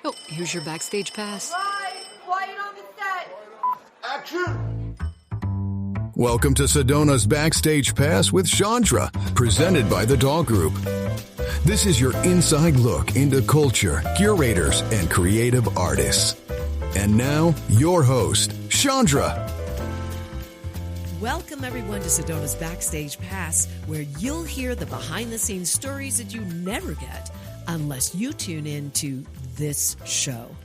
Oh, here's your Backstage pass. Right, quiet on the set. Action! Welcome to Sedona's Backstage Pass with Chandra, presented by the Doll Group. This is your inside look into culture, curators, and creative artists. And now, your host, Chandra. Welcome, everyone, to Sedona's Backstage Pass, where you'll hear the behind-the-scenes stories that you never get unless you tune in to this show.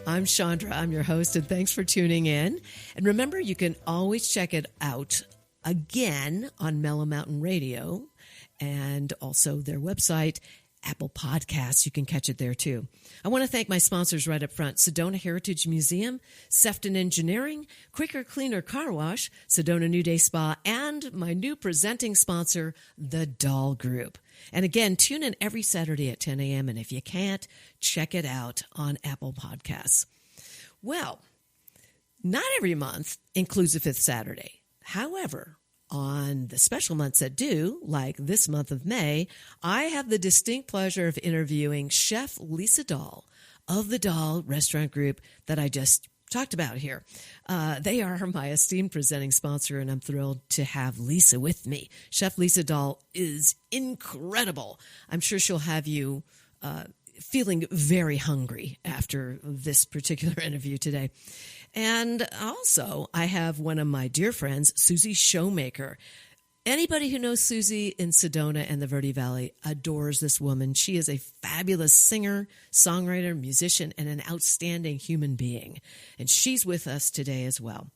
I'm Chandra. I'm your host, and thanks for tuning in. And remember, you can always check it out again on Mellow Mountain Radio and also their website, Apple Podcasts. You can catch it there, too. I want to thank my sponsors right up front: Sedona Heritage Museum, Sefton Engineering, Quicker Cleaner Car Wash, Sedona New Day Spa, and my new presenting sponsor, the Doll Group. And again, tune in every Saturday at 10 a.m., and if you can't, check it out on Apple Podcasts. Well, not every month includes a fifth Saturday. However, on the special months that do, like this month of May, I have the distinct pleasure of interviewing Chef Lisa Dahl of the Doll Restaurant Group that I just talked about here. They are my esteemed presenting sponsor, and I'm thrilled to have Lisa with me. Chef Lisa Dahl is incredible. I'm sure she'll have you feeling very hungry after this particular interview today. And also, I have one of my dear friends, Susie Showmaker. Anybody who knows Susie in Sedona and the Verde Valley adores this woman. She is a fabulous singer, songwriter, musician, and an outstanding human being. And she's with us today as well.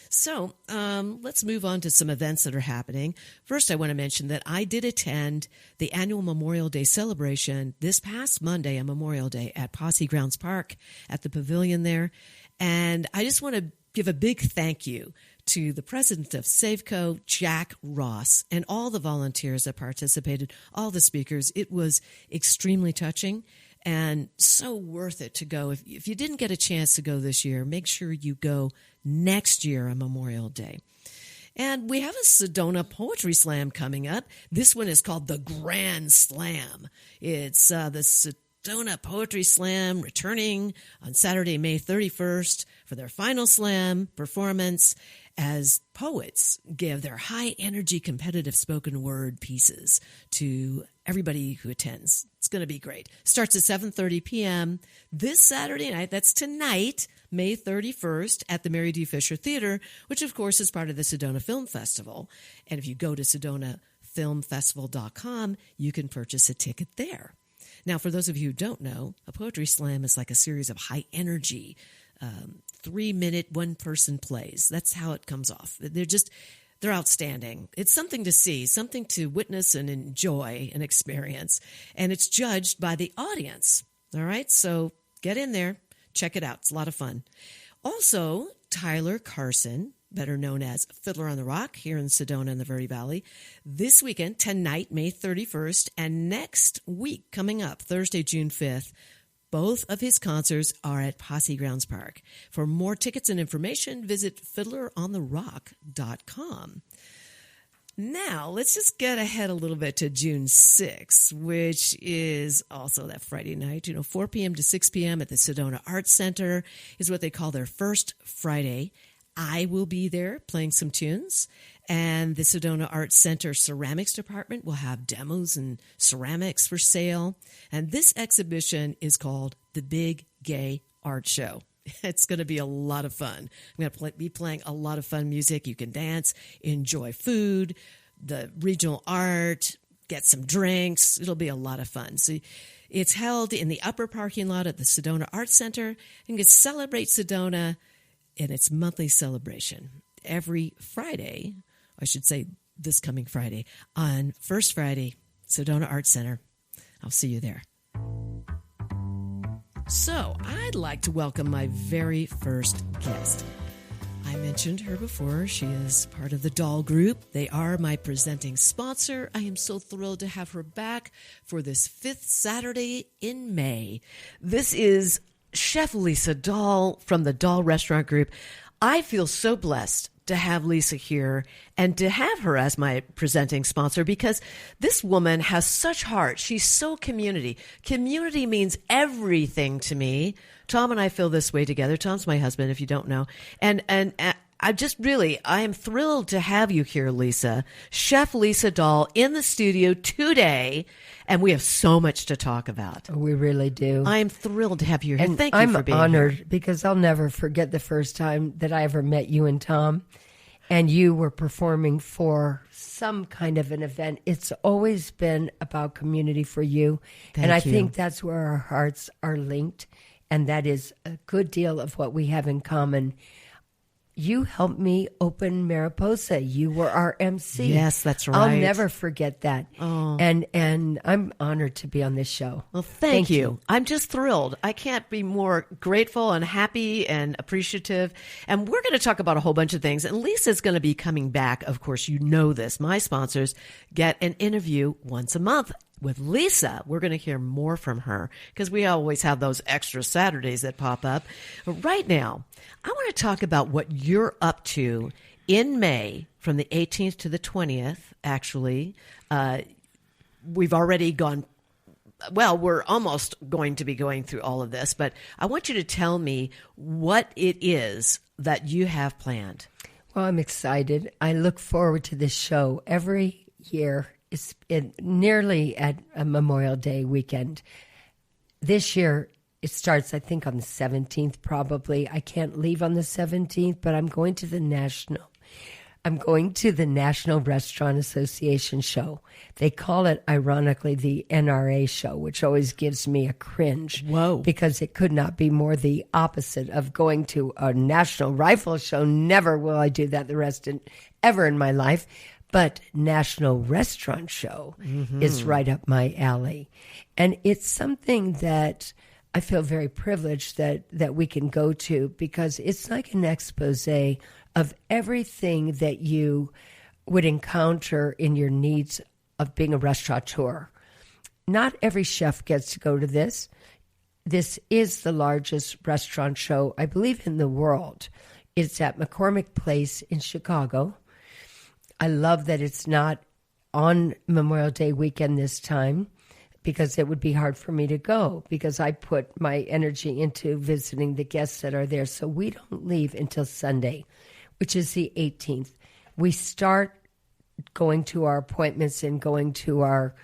So let's move on to some events that are happening. First, I want to mention that I did attend the annual Memorial Day celebration this past Monday on Memorial Day at Posse Grounds Park at the pavilion there. And I just want to give a big thank you to the president of Safeco, Jack Ross, and all the volunteers that participated, all the speakers. It was extremely touching and so worth it to go. If you didn't get a chance to go this year, make sure you go next year on Memorial Day. And we have a Sedona Poetry Slam coming up. This one is called the Grand Slam. It's the Sedona Poetry Slam returning on Saturday, May 31st for their final slam performance as poets give their high-energy competitive spoken word pieces to everybody who attends. It's going to be great. Starts at 7:30 p.m. this Saturday night. That's tonight, May 31st, at the Mary D. Fisher Theater, which, of course, is part of the Sedona Film Festival. And if you go to sedonafilmfestival.com, you can purchase a ticket there. Now, for those of you who don't know, a poetry slam is like a series of high-energy 3-minute, one-person plays. That's how it comes off. They're outstanding. It's something to see, something to witness and enjoy and experience. And it's judged by the audience. All right? So get in there. Check it out. It's a lot of fun. Also, Tyler Carson, better known as Fiddler on the Rock here in Sedona and the Verde Valley, this weekend, tonight, May 31st, and next week coming up, Thursday, June 5th, both of his concerts are at Posse Grounds Park. For more tickets and information, visit fiddlerontherock.com. Now, let's just get ahead a little bit to June 6th, which is also that Friday night. 4 p.m. to 6 p.m. at the Sedona Arts Center is what they call their first Friday. I will be there playing some tunes, and the Sedona Arts Center Ceramics Department will have demos and ceramics for sale. And this exhibition is called The Big Gay Art Show. It's going to be a lot of fun. I'm going to be playing a lot of fun music. You can dance, enjoy food, the regional art, get some drinks. It'll be a lot of fun. So it's held in the upper parking lot at the Sedona Arts Center. You can celebrate Sedona in its monthly celebration every Friday, I should say this coming Friday, on First Friday, Sedona Arts Center. I'll see you there. So I'd like to welcome my very first guest. I mentioned her before. She is part of the Doll Group. They are my presenting sponsor. I am so thrilled to have her back for this fifth Saturday in May. This is Chef Lisa Dahl from the Doll Restaurant Group. I feel so blessed to have Lisa here and to have her as my presenting sponsor because this woman has such heart. She's so community. Community means everything to me. Tom and I feel this way together. Tom's my husband, if you don't know. And I am thrilled to have you here, Lisa. Chef Lisa Dahl in the studio today, and we have so much to talk about. We really do. I am thrilled to have you here. And Thank you for being honored here. because I'll never forget the first time that I ever met you and Tom, and you were performing for some kind of an event. It's always been about community for you, and I think that's where our hearts are linked, and that is a good deal of what we have in common. You helped me open Mariposa. You were our MC. Yes, that's right. I'll never forget that. Oh. And I'm honored to be on this show. Well, thank you. I'm just thrilled. I can't be more grateful and happy and appreciative. And we're going to talk about a whole bunch of things. And Lisa's going to be coming back. Of course, you know this. My sponsors get an interview once a month with Lisa. We're going to hear more from her because we always have those extra Saturdays that pop up. But right now, I want to talk about what you're up to in May from the 18th to the 20th, actually. We've already gone, well, we're almost going to be going through all of this, but I want you to tell me what it is that you have planned. Well, I'm excited. I look forward to this show every year. It's nearly at a Memorial Day weekend. This year, it starts, I think, on the 17th, probably. I can't leave on the 17th, but I'm going to the National Restaurant Association show. They call it, ironically, the NRA show, which always gives me a cringe. Whoa. Because it could not be more the opposite of going to a National Rifle show. Never will I do that ever in my life. But National Restaurant Show is right up my alley. And it's something that I feel very privileged that we can go to because it's like an expose of everything that you would encounter in your needs of being a restaurateur. Not every chef gets to go to this. This is the largest restaurant show, I believe, in the world. It's at McCormick Place in Chicago. I love that it's not on Memorial Day weekend this time because it would be hard for me to go because I put my energy into visiting the guests that are there. So we don't leave until Sunday, which is the 18th. We start going to our appointments and going to our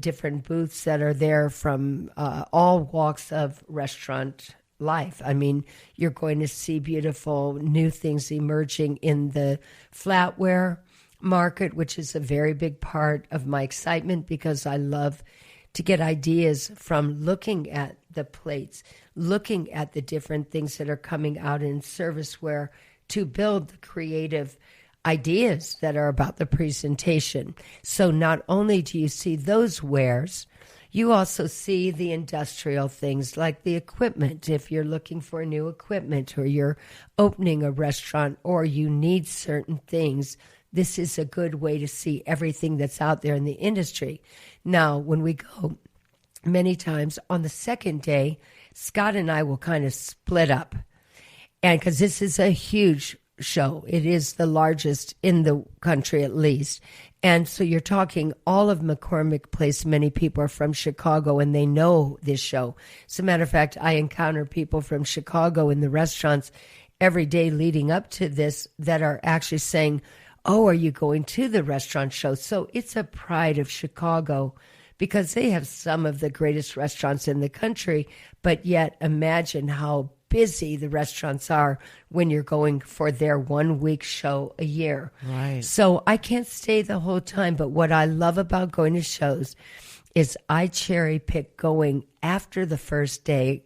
different booths that are there from all walks of restaurant life. I mean, you're going to see beautiful new things emerging in the flatware market, which is a very big part of my excitement because I love to get ideas from looking at the plates, looking at the different things that are coming out in serviceware to build the creative ideas that are about the presentation. So not only do you see those wares, you also see the industrial things like the equipment. If you're looking for new equipment or you're opening a restaurant or you need certain things, this is a good way to see everything that's out there in the industry. Now, when we go, many times on the second day, Scott and I will kind of split up. And because this is a huge show, it is the largest in the country at least. And so you're talking all of McCormick Place. Many people are from Chicago and they know this show. As a matter of fact, I encounter people from Chicago in the restaurants every day leading up to this that are actually saying, oh, are you going to the restaurant show? So it's a pride of Chicago because they have some of the greatest restaurants in the country, but yet imagine how busy the restaurants are when you're going for their 1 week show a year. Right. So I can't stay the whole time, but what I love about going to shows is I cherry pick going after the first day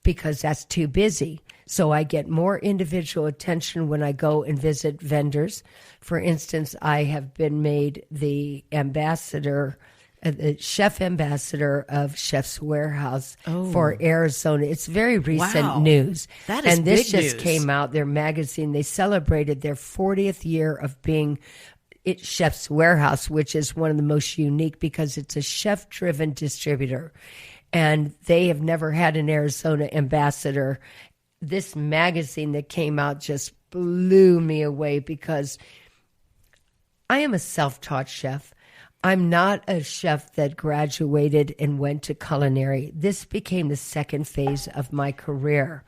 because that's too busy. So I get more individual attention when I go and visit vendors. For instance, I have been made the ambassador, the chef ambassador of Chef's Warehouse for Arizona. It's very recent news. That is and this big just news. came out, their magazine. They celebrated their 40th year of being Chef's Warehouse, which is one of the most unique because it's a chef-driven distributor. And they have never had an Arizona ambassador this magazine that came out just blew me away because I am a self-taught chef. I'm not a chef that graduated and went to culinary. This became the second phase of my career.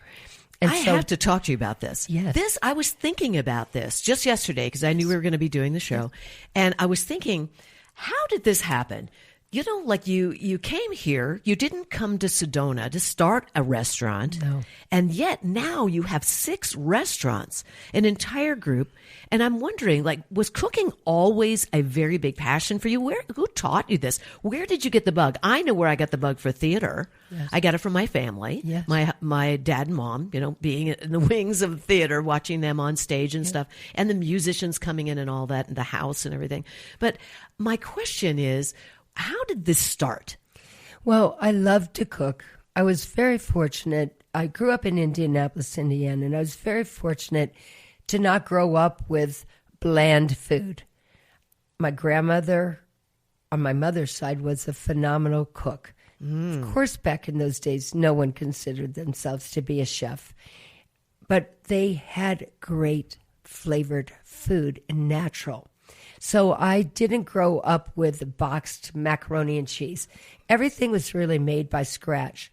And I have to talk to you about this. Yes. I was thinking about this just yesterday because I knew we were going to be doing the show. And I was thinking, how did this happen? You know, like you came here, you didn't come to Sedona to start a restaurant. No. And yet now you have 6 restaurants, an entire group. And I'm wondering, like, was cooking always a very big passion for you? Who taught you this? Where did you get the bug? I know where I got the bug for theater. Yes. I got it from my family. Yes. My dad and mom, you know, being in the wings of theater, watching them on stage and stuff, and the musicians coming in and all that, and the house and everything. But my question is, how did this start? Well, I love to cook. I was very fortunate. I grew up in Indianapolis, Indiana, and I was very fortunate to not grow up with bland food. My grandmother on my mother's side was a phenomenal cook. Of course, back in those days, no one considered themselves to be a chef. But they had great flavored food and natural. So I didn't grow up with boxed macaroni and cheese. Everything was really made by scratch.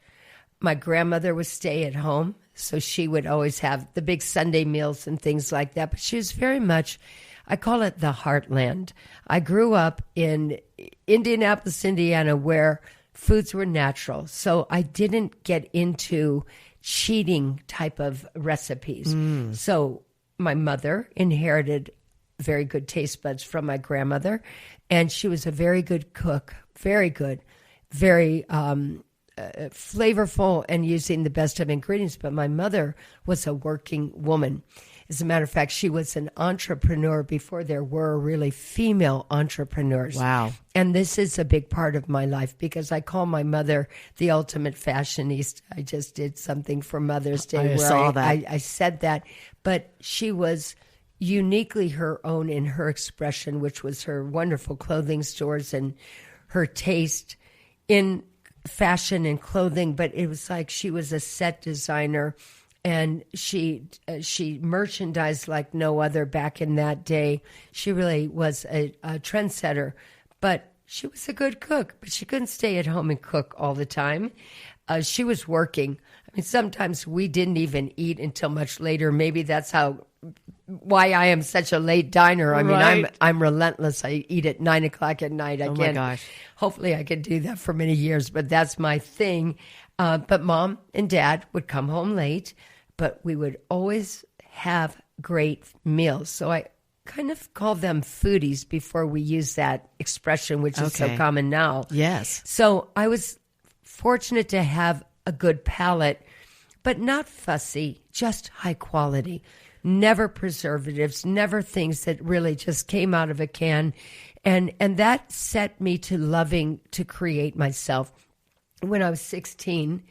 My grandmother would stay at home, so she would always have the big Sunday meals and things like that. But she was very much, I call it the heartland. I grew up in Indianapolis, Indiana, where foods were natural. So I didn't get into cheating type of recipes. So my mother inherited very good taste buds from my grandmother, and she was a very good cook, very good, very flavorful and using the best of ingredients. But my mother was a working woman. As a matter of fact, she was an entrepreneur before there were really female entrepreneurs. Wow. And this is a big part of my life because I call my mother the ultimate fashionista. I just did something for Mother's Day I said that. But she was uniquely her own in her expression, which was her wonderful clothing stores and her taste in fashion and clothing. But it was like she was a set designer, and she merchandised like no other back in that day. She really was a trendsetter, but she was a good cook, but she couldn't stay at home and cook all the time. She was working. I mean, sometimes we didn't even eat until much later. Maybe that's why I am such a late diner. I mean, I'm relentless. I eat at 9 o'clock at night. Oh my gosh. Hopefully I could do that for many years, but that's my thing. But Mom and Dad would come home late, but we would always have great meals. So I kind of call them foodies before we use that expression, which is so common now. Yes. So I was fortunate to have a good palate, but not fussy, just high quality. Never preservatives, never things that really just came out of a can. And that set me to loving to create myself. When I was 16,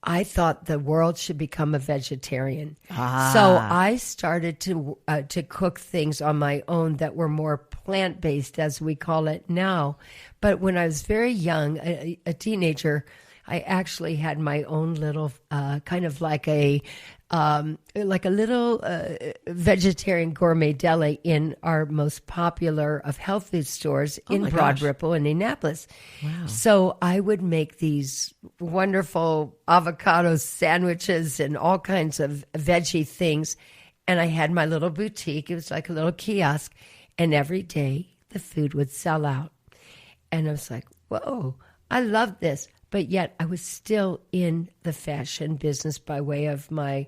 I thought the world should become a vegetarian. So I started to cook things on my own that were more plant-based, as we call it now. But when I was very young, a teenager, I actually had my own little kind of like a little vegetarian gourmet deli in our most popular of health food stores in Broad Ripple in Indianapolis. Wow. So I would make these wonderful avocado sandwiches and all kinds of veggie things. And I had my little boutique. It was like a little kiosk. And every day the food would sell out. And I was like, whoa, I love this. But yet I was still in the fashion business by way of my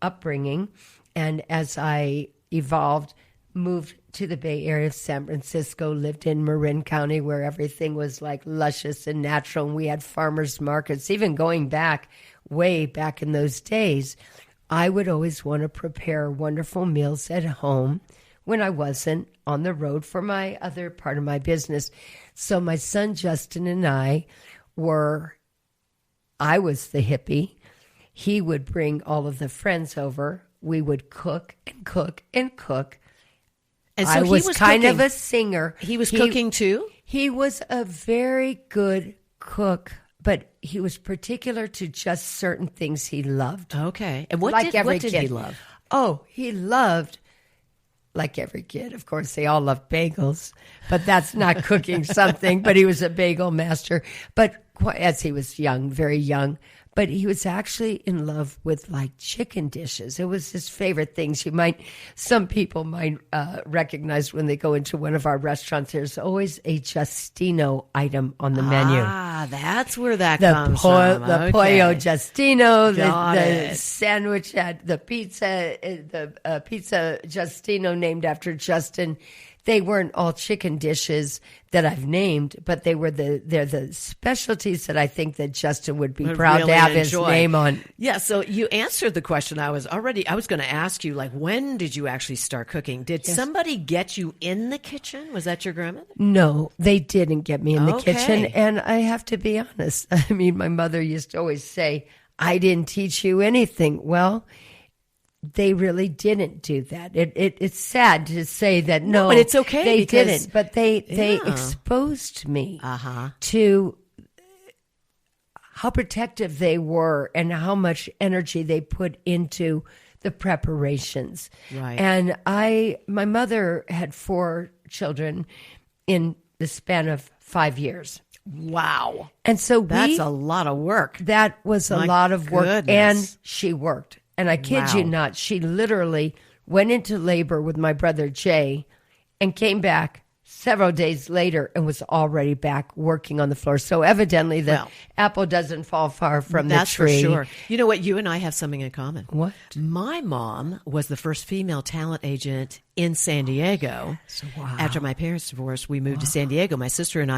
upbringing. And as I evolved, moved to the Bay Area of San Francisco, lived in Marin County where everything was like luscious and natural. And we had farmers markets. Even going back, way back in those days, I would always want to prepare wonderful meals at home when I wasn't on the road for my other part of my business. So my son Justin and I was the hippie. He would bring all of the friends over. We would cook and cook and cook. And so I was kind cooking. of a singer. He was cooking too? He was a very good cook, but he was particular to just certain things he loved. Okay. And what Like every did kid. he love? Oh, he loved, like every kid, of course, they all love bagels, but that's not cooking something, but he was a bagel master. But as he was young, very young, but he was actually in love with like chicken dishes. It was his favorite things. Some people might recognize when they go into one of our restaurants, there's always a Justino item on the menu. Ah, that's where that comes from. The Okay. pollo Justino, Got the it. sandwich the pizza Justino named after Justin. They weren't all chicken dishes that I've named, but they're the specialties that I think that Justin would be proud really to have enjoy. his name on. Yeah, so you answered the question. I was going to ask you, like, when did you actually start cooking? Did somebody get you in the kitchen? Was that your grandmother? No, they didn't get me in the Okay. kitchen. And I have to be honest. I mean, my mother used to always say, I didn't teach you anything. Well, they really didn't do that. It's sad to say that no, but it's okay they because- didn't. But they Yeah. exposed me to how protective they were and how much energy they put into the preparations. Right. And my mother had 4 children in the span of 5 years. Wow. And so That's a lot of work. that was a My lot of work. goodness. And she worked. And I kid you Wow. not, she literally went into labor with my brother Jay and came back several days later and was already back working on the floor. So evidently the Well, apple doesn't fall far from That's the tree. for sure. You know what? You and I have something in common. What? My mom was the first female talent agent in San Diego. After my parents divorced, we moved to San Diego, my sister and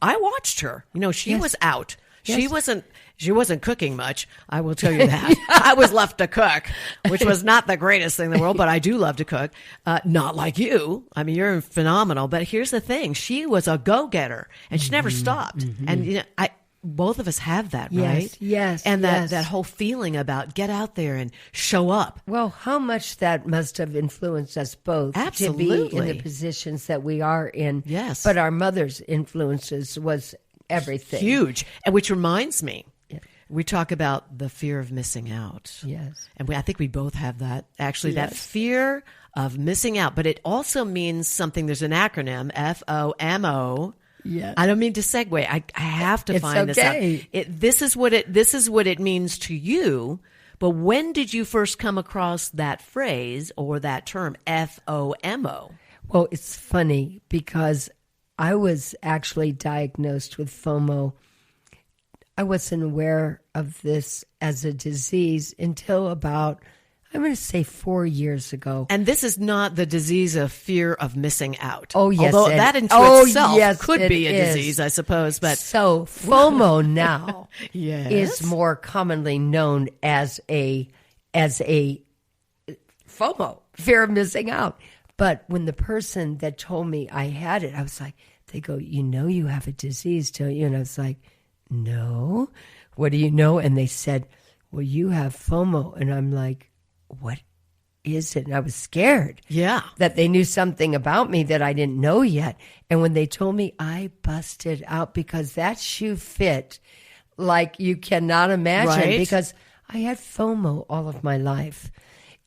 I watched her. You know, she Yes. was out. Yes. She wasn't cooking much. I will tell you that. I was left to cook, which was not the greatest thing in the world, but I do love to cook. Not like you. I mean, you're phenomenal. But here's the thing: she was a go-getter, and she never stopped. And you know, both of us have that, Yes, right? yes, And yes. that whole feeling about get out there and show up. Well, how much that must have influenced us both to be in Absolutely. the positions that we are in. Yes. But our mother's influences was everything. Huge. And which reminds me, we talk about the fear of missing out. Yes. And I think we both have that, actually, that Yes. fear of missing out. But it also means something. There's an acronym, FOMO. Yes. I don't mean to segue. I have to It's find okay. this out. This is what it means to you. But when did you first come across that phrase or that term, FOMO? Well, it's funny because I was actually diagnosed with FOMO. I wasn't aware of this as a disease until about, I'm going to say 4 years ago. And this is not the disease of fear of missing out. Oh, yes, Although it- that in oh, itself yes, could it be a is. disease, I suppose. But So FOMO now Yes. is more commonly known as a FOMO, fear of missing out. But when the person that told me I had it, I was like, they go, you know you have a disease, don't you? And I was like, no. What do you know? And they said, well, you have FOMO. And I'm like, what is it? And I was scared. Yeah. That they knew something about me that I didn't know yet. And when they told me, I busted out because that shoe fit like you cannot imagine, Right. because I had FOMO all of my life.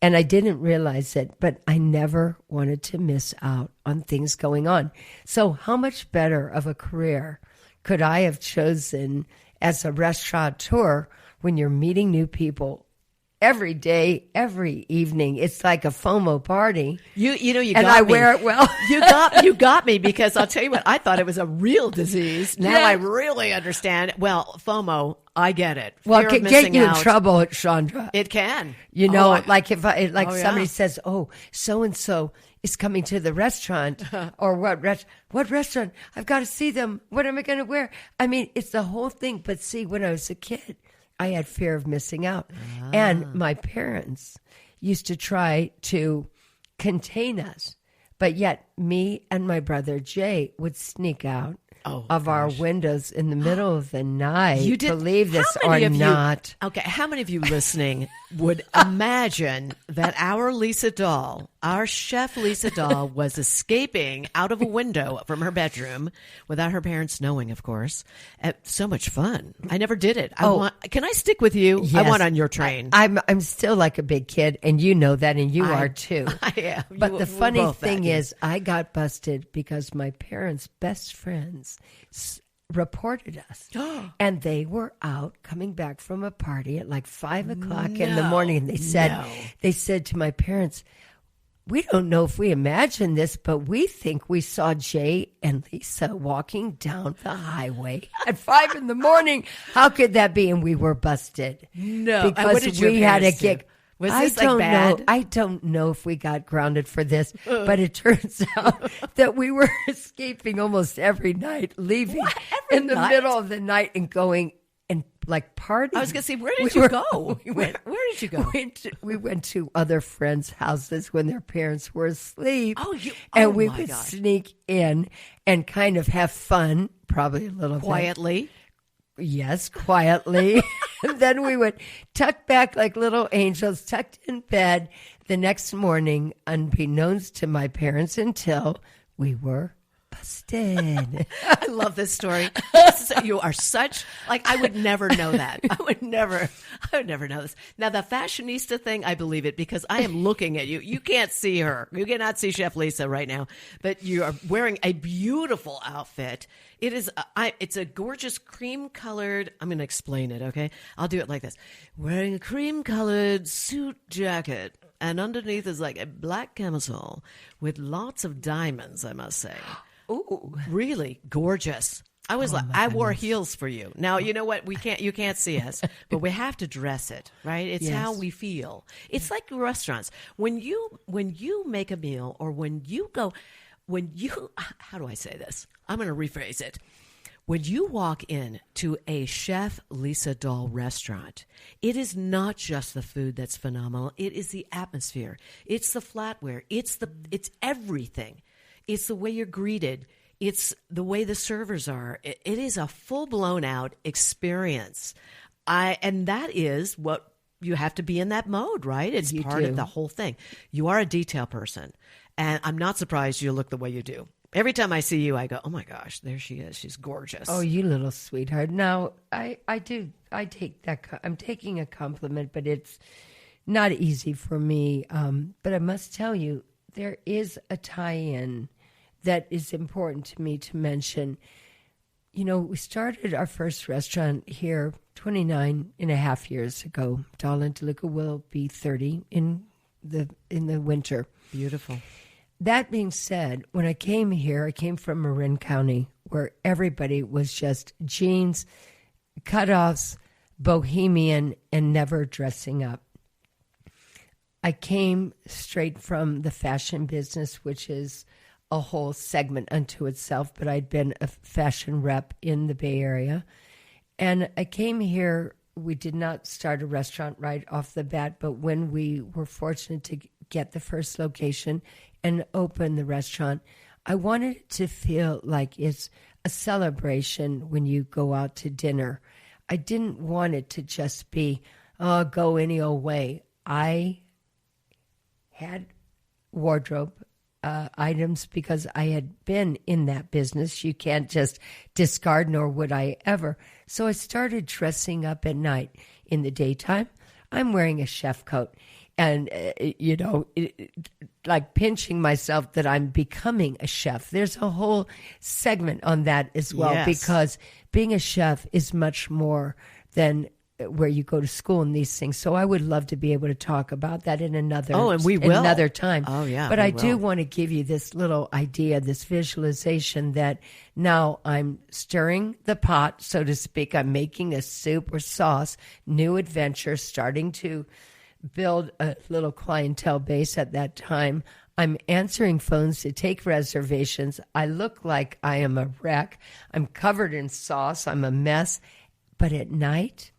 And I didn't realize it, but I never wanted to miss out on things going on. So how much better of a career could I have chosen as a restaurateur when you're meeting new people every day, every evening? It's like a FOMO party. You know, you And got I me. wear it well. You got me because I'll tell you what, I thought it was a real disease. Now Yeah. I really understand. Well, FOMO, I get it. Well, Fear it of can get missing you in out. trouble, Chandra. It can. You know, Oh, like if I, like Oh, yeah. somebody says, "Oh, so and so is coming to the restaurant," or what restaurant? I've got to see them. What am I going to wear? I mean, it's the whole thing. But see, when I was a kid, I had fear of missing out, and my parents used to try to contain us, but yet me and my brother Jay would sneak out of our windows in the middle of the night. You did believe this how or many of you- not? Okay, how many of you listening would imagine that our Lisa doll Our chef, Lisa Dahl, was escaping out of a window from her bedroom without her parents knowing, of course. So much fun. I never did it. Can I stick with you? Yes. I want on your train. I'm still like a big kid, and you know that, and you are too. I am. But the funny thing is, I got busted because my parents' best friends reported us, and they were out coming back from a party at like 5 o'clock in the morning. And they said to my parents, "We don't know if we imagined this, but we think we saw Jay and Lisa walking down the highway at 5 in the morning. How could that be?" And we were busted. No, because what did your we had a parents do? gig. Was this bad? I don't know if we got grounded for this, but it turns out that we were escaping almost every night, leaving in the middle of the night and going and like partying. I was going to say, where did you go? Where did you go? We went to other friends' houses when their parents were asleep. Oh, we my would gosh. sneak in and kind of have fun, probably a little Quietly. bit. Yes, quietly. And then we would tuck back like little angels, tucked in bed the next morning, unbeknownst to my parents, until we were busted. I love this story. You are such, I would never know that. I would never know this. Now, the fashionista thing, I believe it because I am looking at you. You can't see her. You cannot see Chef Lisa right now, but you are wearing a beautiful outfit. It is, it's a gorgeous cream-colored, I'm going to explain it, okay? I'll do it like this. Wearing a cream-colored suit jacket, and underneath is like a black camisole with lots of diamonds, I must say. Ooh. Really gorgeous. I wore heels for you. Now, you know what? You can't see us, but we have to dress it, right? It's how we feel. It's like restaurants. When you make a meal or how do I say this? I'm going to rephrase it. When you walk in to a Chef Lisa Dahl restaurant, it is not just the food that's phenomenal. It is the atmosphere. It's the flatware. It's everything. It's the way you're greeted. It's the way the servers are. It is a full-blown out experience. And that is what you have to be in that mode, right? It's part of the whole thing. You are a detail person. And I'm not surprised you look the way you do. Every time I see you, I go, "Oh my gosh, there she is. She's gorgeous." Oh, you little sweetheart. Now, I take that. I'm taking a compliment, but it's not easy for me. But I must tell you, there is a tie-in that is important to me to mention. You know, we started our first restaurant here 29 and a half years ago. Dahl and DeLuca will be 30 in the winter. Beautiful. That being said, when I came here, I came from Marin County, where everybody was just jeans, cutoffs, bohemian, and never dressing up. I came straight from the fashion business, which is a whole segment unto itself, but I'd been a fashion rep in the Bay Area. And I came here, we did not start a restaurant right off the bat, but when we were fortunate to get the first location and open the restaurant, I wanted it to feel like it's a celebration when you go out to dinner. I didn't want it to just be, go any old way. I had wardrobe items because I had been in that business. You can't just discard, nor would I ever. So I started dressing up at night. In the daytime, I'm wearing a chef coat. And, like pinching myself that I'm becoming a chef. There's a whole segment on that as well, because being a chef is much more than where you go to school and these things. So I would love to be able to talk about that in another another time. Oh, yeah. But I do want to give you this little idea, this visualization that now I'm stirring the pot, so to speak. I'm making a soup or sauce, new adventure, starting to build a little clientele base at that time. I'm answering phones to take reservations. I look like I am a wreck. I'm covered in sauce. I'm a mess. But at night,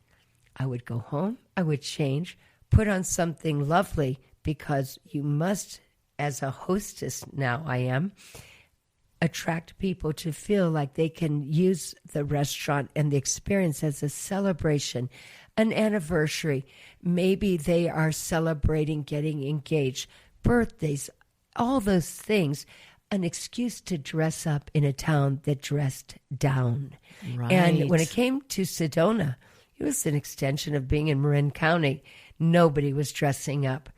I would go home. I would change, put on something lovely, because you must, as a hostess now I am, attract people to feel like they can use the restaurant and the experience as a celebration, an anniversary. Maybe they are celebrating getting engaged. birthdays, all those things, an excuse to dress up in a town that dressed down. Right. And when it came to Sedona, it was an extension of being in Marin County. Nobody was dressing up.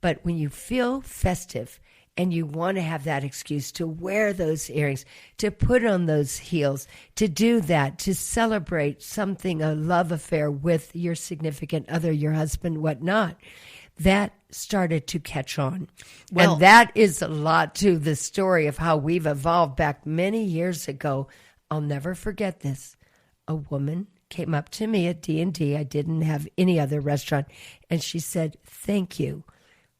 But when you feel festive and you want to have that excuse to wear those earrings, to put on those heels, to do that, to celebrate something, a love affair with your significant other, your husband, whatnot, that started to catch on. Well, and that is a lot to the story of how we've evolved back many years ago. I'll never forget this. A woman came up to me at D&D. I didn't have any other restaurant. And she said, "Thank you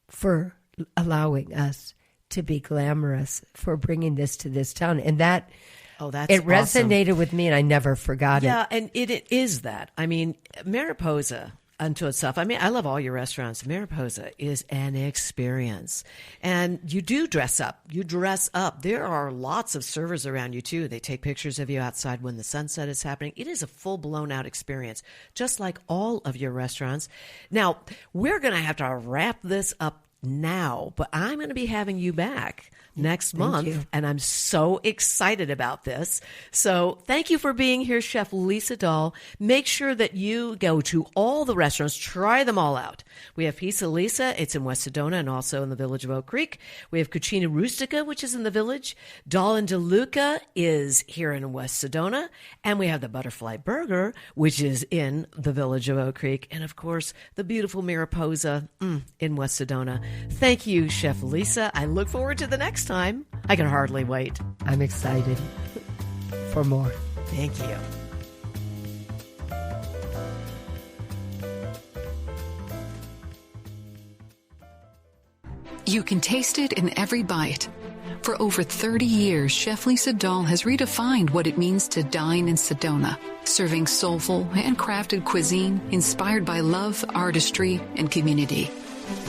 for allowing us to be glamorous, for bringing this to this town." And that, that's it awesome. resonated with me, and I never forgot it. Yeah, and it is that. I mean, Mariposa unto itself. I mean, I love all your restaurants. Mariposa is an experience. And you do dress up. You dress up. There are lots of servers around you, too. They take pictures of you outside when the sunset is happening. It is a full blown out experience, just like all of your restaurants. Now, we're going to have to wrap this up now, but I'm going to be having you back next month, you. and I'm so excited about this. So thank you for being here, Chef Lisa Dahl. Make sure that you go to all the restaurants, try them all out. We have Pizza Lisa, it's in West Sedona and also in the village of Oak Creek. We have Cucina Rustica, which is in the village. Dahl and DeLuca is here in West Sedona. And we have the Butterfly Burger, which is in the village of Oak Creek. And of course, the beautiful Mariposa in West Sedona. Thank you, Chef Lisa. I look forward to the next time. I can hardly wait. I'm excited for more. Thank you. You can taste it in every bite. For over 30 years, Chef Lisa Dahl has redefined what it means to dine in Sedona, serving soulful, handcrafted cuisine inspired by love, artistry, and community.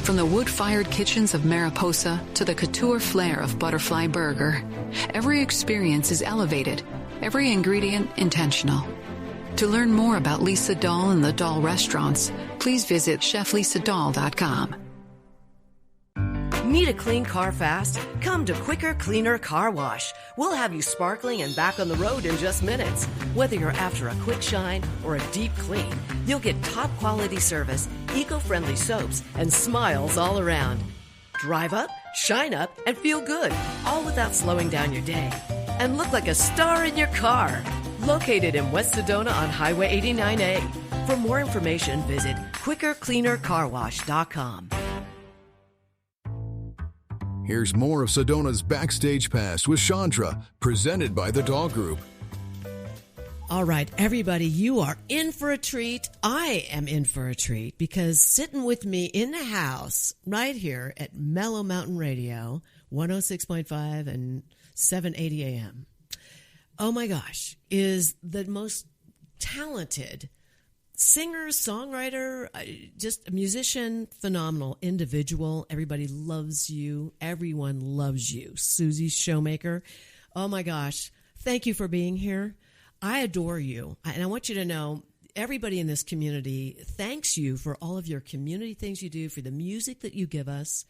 From the wood-fired kitchens of Mariposa to the couture flair of Butterfly Burger, every experience is elevated, every ingredient intentional. To learn more about Lisa Dahl and the Dahl restaurants, please visit cheflisadahl.com. Need a clean car fast? Come to Quicker Cleaner Car Wash. We'll have you sparkling and back on the road in just minutes. Whether you're after a quick shine or a deep clean, you'll get top quality service, eco-friendly soaps, and smiles all around. Drive up, shine up, and feel good, all without slowing down your day. And look like a star in your car. Located in West Sedona on Highway 89A. For more information, visit quickercleanercarwash.com. Here's more of Sedona's Backstage Pass with Chandra, presented by the Dahl Group. All right, everybody, you are in for a treat. I am in for a treat because sitting with me in the house right here at Mellow Mountain Radio, 106.5 and 780 AM. Oh my gosh, is the most talented singer, songwriter, just a musician, phenomenal individual. Everybody loves you. Everyone loves you. Susie Showmaker. Oh my gosh. Thank you for being here. I adore you. And I want you to know everybody in this community thanks you for all of your community things you do, for the music that you give us,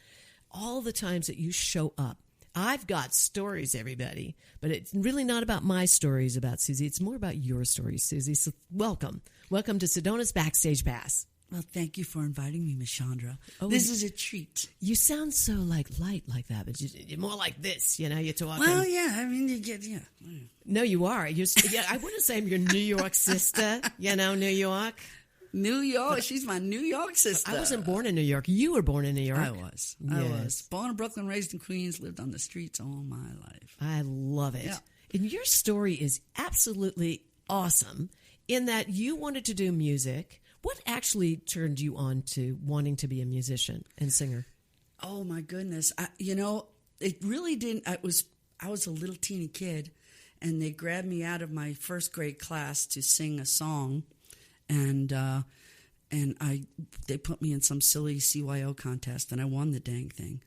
all the times that you show up. I've got stories, everybody, but it's really not about my stories about Susie. It's more about your stories, Susie. So welcome. Welcome to Sedona's Backstage Pass. Well, thank you for inviting me, Miss Chandra. Oh, this is a treat. You sound so light like that, but you're more like this, you're talking. Well, yeah, I mean, you get, yeah. No, you are. I wouldn't say I'm your New York sister, New York. New York. She's my New York sister. I wasn't born in New York. You were born in New York. I was. Born in Brooklyn, raised in Queens, lived on the streets all my life. I love it. Yeah. And your story is absolutely awesome in that you wanted to do music. What actually turned you on to wanting to be a musician and singer? Oh, my goodness. It really didn't. I was a little teeny kid, and they grabbed me out of my first grade class to sing a song. And they put me in some silly CYO contest, and I won the dang thing.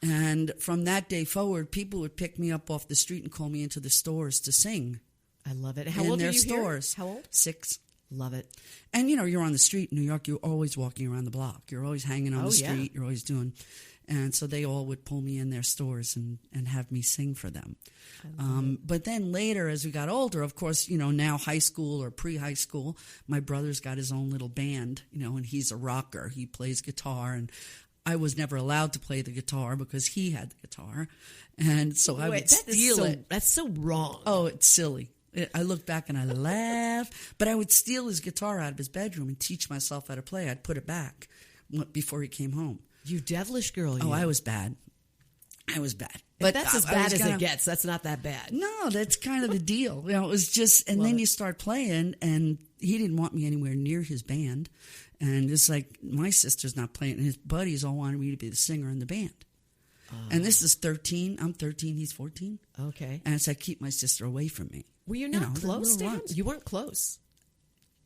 And from that day forward, people would pick me up off the street and call me into the stores to sing. I love it. How old are you stores. Here? How old? 6. Love it. And, you're on the street in New York. You're always walking around the block. You're always hanging on the street. Yeah. You're always doing. And so they all would pull me in their stores and have me sing for them. But then later, as we got older, of course, now high school or pre-high school, my brother's got his own little band, and he's a rocker. He plays guitar, and I was never allowed to play the guitar because he had the guitar. And so I would steal it. That's so wrong. Oh, it's silly. I look back and I laugh, but I would steal his guitar out of his bedroom and teach myself how to play. I'd put it back before he came home. You devilish girl. Oh, I was bad. But that's as bad as it gets. That's not that bad. No, that's kind of the deal. It was just, and then you start playing, and he didn't want me anywhere near his band. And it's like, my sister's not playing, and his buddies all wanted me to be the singer in the band. And this is 13. I'm 13. He's 14. Okay. And it's like, keep my sister away from me. Were you not close to him? You weren't close.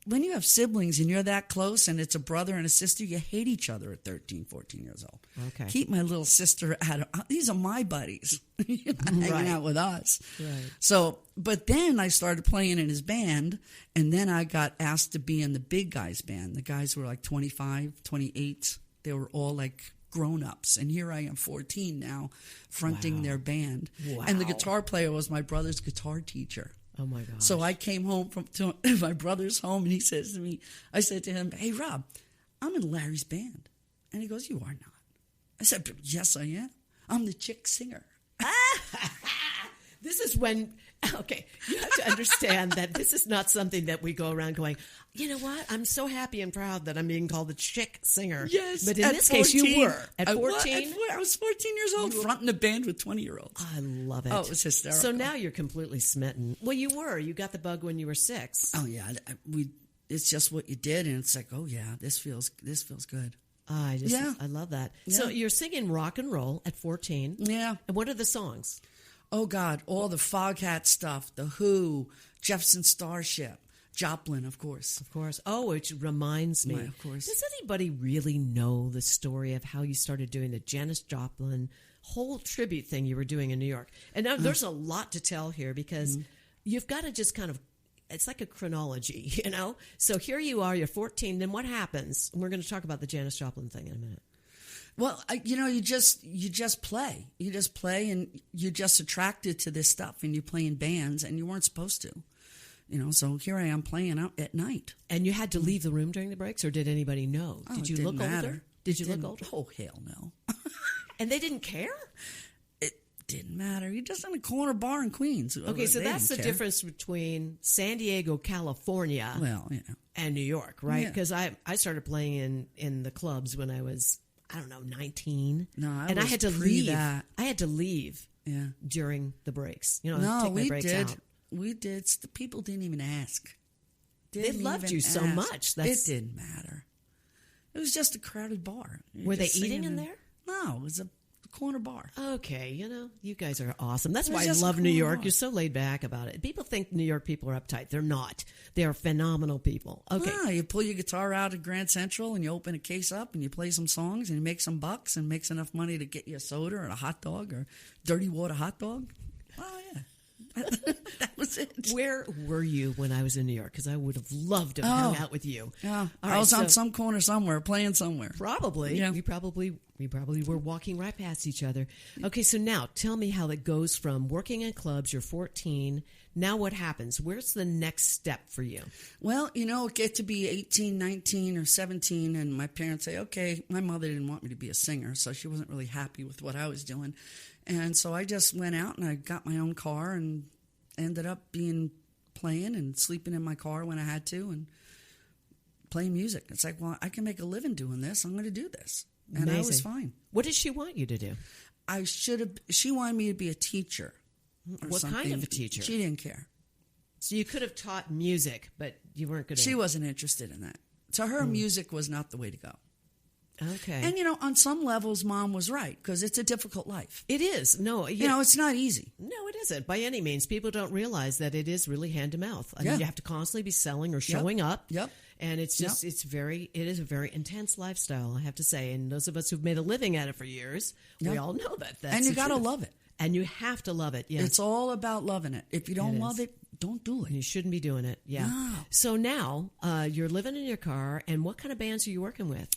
When you have siblings and you're that close and it's a brother and a sister, you hate each other at 13, 14 years old. Okay. Keep my little sister out of, these are my buddies hanging out with us. Right. So, but then I started playing in his band, and then I got asked to be in the big guys band. The guys were like 25, 28. They were all like grown-ups, and here I am 14 now fronting their band. Wow. And the guitar player was my brother's guitar teacher. Oh my gosh. So I came home to my brother's home, and he says to me, I said to him, "Hey Rob, I'm in Larry's band." And he goes, "You are not." I said, "Yes, I am. I'm the chick singer." This is when, okay, you have to understand that this is not something that we go around going, you know what? I'm so happy and proud that I'm being called the chick singer. Yes. But in this case, you were. At 14? I was 14 years old, fronting a band with 20-year-olds. I love it. Oh, it was hysterical. So now you're completely smitten. Well, you were. You got the bug when you were 6. Oh, yeah. It's just what you did, and it's like, oh, yeah, this feels good. I love that. Yeah. So you're singing rock and roll at 14. Yeah. And what are the songs? Oh, God, all the Foghat stuff, The Who, Jefferson Starship, Joplin, of course. Of course. Oh, which reminds me. Right, of course. Does anybody really know the story of how you started doing the Janis Joplin whole tribute thing you were doing in New York? And now there's a lot to tell here because you've got to just kind of, it's like a chronology, you know? So here you are, you're 14, then what happens? And we're going to talk about the Janis Joplin thing in a minute. Well, you just play. You just play, and you're just attracted to this stuff, and you play in bands, and you weren't supposed to. So here I am playing out at night. And you had to leave the room during the breaks, or did anybody know? Oh, did you look older? Did you look older? Oh, hell no. And they didn't care? It didn't matter. You're just in a corner bar in Queens. Okay, so that's the difference between San Diego, California, and New York, right? Because I started playing in the clubs when I was, 19. No, I had to leave. I had to leave Yeah. during the breaks. Take No, my we breaks did. out. We did. The people didn't even ask. They loved you so much. It didn't matter. It was just a crowded bar. Were they eating in there? No, it was a corner bar. Okay, you guys are awesome. That's It why was I just a love New cool York. bar. You're so laid back about it. People think New York people are uptight. They're not. They are phenomenal people. Okay. No, you pull your guitar out at Grand Central and you open a case up and you play some songs and you make some bucks and makes enough money to get you a soda or a hot dog or dirty water hot dog. Oh, yeah. That was it. Where were you when I was in New York? Because I would have loved to have hung out with you. Yeah, All I was right, on some corner somewhere, playing somewhere. Probably. Yeah. We probably were walking right past each other. Okay, so now tell me how that goes from working in clubs, you're 14. Now what happens? Where's the next step for you? Well, get to be 18, 19, or 17, and my parents say, okay, my mother didn't want me to be a singer, so she wasn't really happy with what I was doing. And so I just went out and I got my own car and ended up playing and sleeping in my car when I had to and playing music. It's like, well, I can make a living doing this. I'm going to do this. And Amazing. I was fine. What did she want you to do? She wanted me to be a teacher. What kind of a teacher? She didn't care. So you could have taught music, but you weren't going to. She wasn't interested in that. To her, music was not the way to go. Okay. And, on some levels, Mom was right, because it's a difficult life. It is. No. It's not easy. No, it isn't. By any means. People don't realize that it is really hand to mouth. I mean, you have to constantly be selling or showing up. Yep. And it's just, it is a very intense lifestyle, I have to say. And those of us who've made a living at it for years, we all know that. That's and you got to love it. And you have to love it. Yes. It's all about loving it. If you don't love it, don't do it. You shouldn't be doing it. Yeah. No. So now you're living in your car, and what kind of bands are you working with?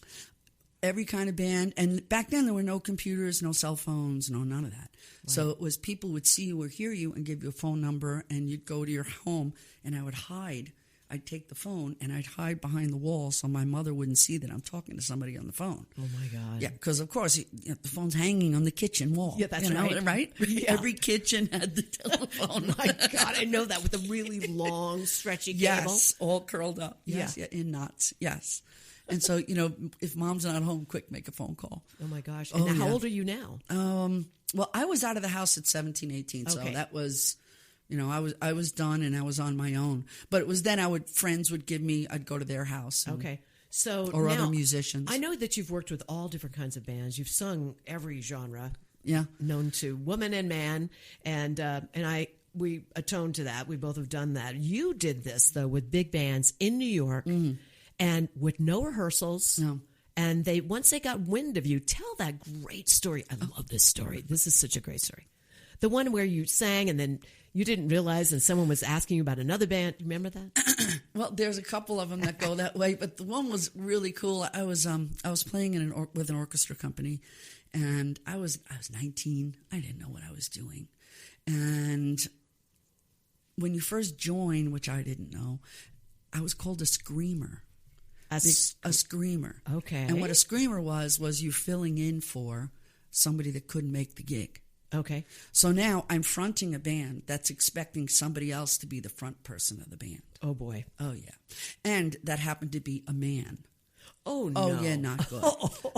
every kind of band. And back then there were no computers, no cell phones, no none of that. Right. So it was people would see you or hear you and give you a phone number, and you'd go to your home, and I would hide. I'd take the phone and I'd hide behind the wall so my mother wouldn't see that I'm talking to somebody on the phone. Oh my God. Yeah, because of course the phone's hanging on the kitchen wall. Yeah, that's right. Right? Yeah. Every kitchen had the telephone. Oh my God, I know that, with a really long, stretchy cable. Yes, all curled up. Yes, yeah, in knots. Yes. And so, if mom's not home, quick, make a phone call. Oh my gosh. And how old are you now? Well, I was out of the house at 17, 18, so that was... I was done and I was on my own. But it was then friends would give me, I'd go to their house. Okay. So or now, other musicians. I know that you've worked with all different kinds of bands. You've sung every genre. Yeah. Known to woman and man. And we atone to that. We both have done that. You did this, though, with big bands in New York and with no rehearsals. No. And once they got wind of you, tell that great story. I love this story. This is such a great story. The one where you sang and then you didn't realize and someone was asking you about another band. Remember that? Well, there's a couple of them that go that way, but the one was really cool. I was playing with an orchestra company, and I was 19. I didn't know what I was doing. And when you first join, which I didn't know, I was called a screamer. A screamer. Okay. And what a screamer was you filling in for somebody that couldn't make the gig. Okay. So now I'm fronting a band that's expecting somebody else to be the front person of the band. Oh, boy. Oh, yeah. And that happened to be a man. Oh, no. Oh, yeah, not good.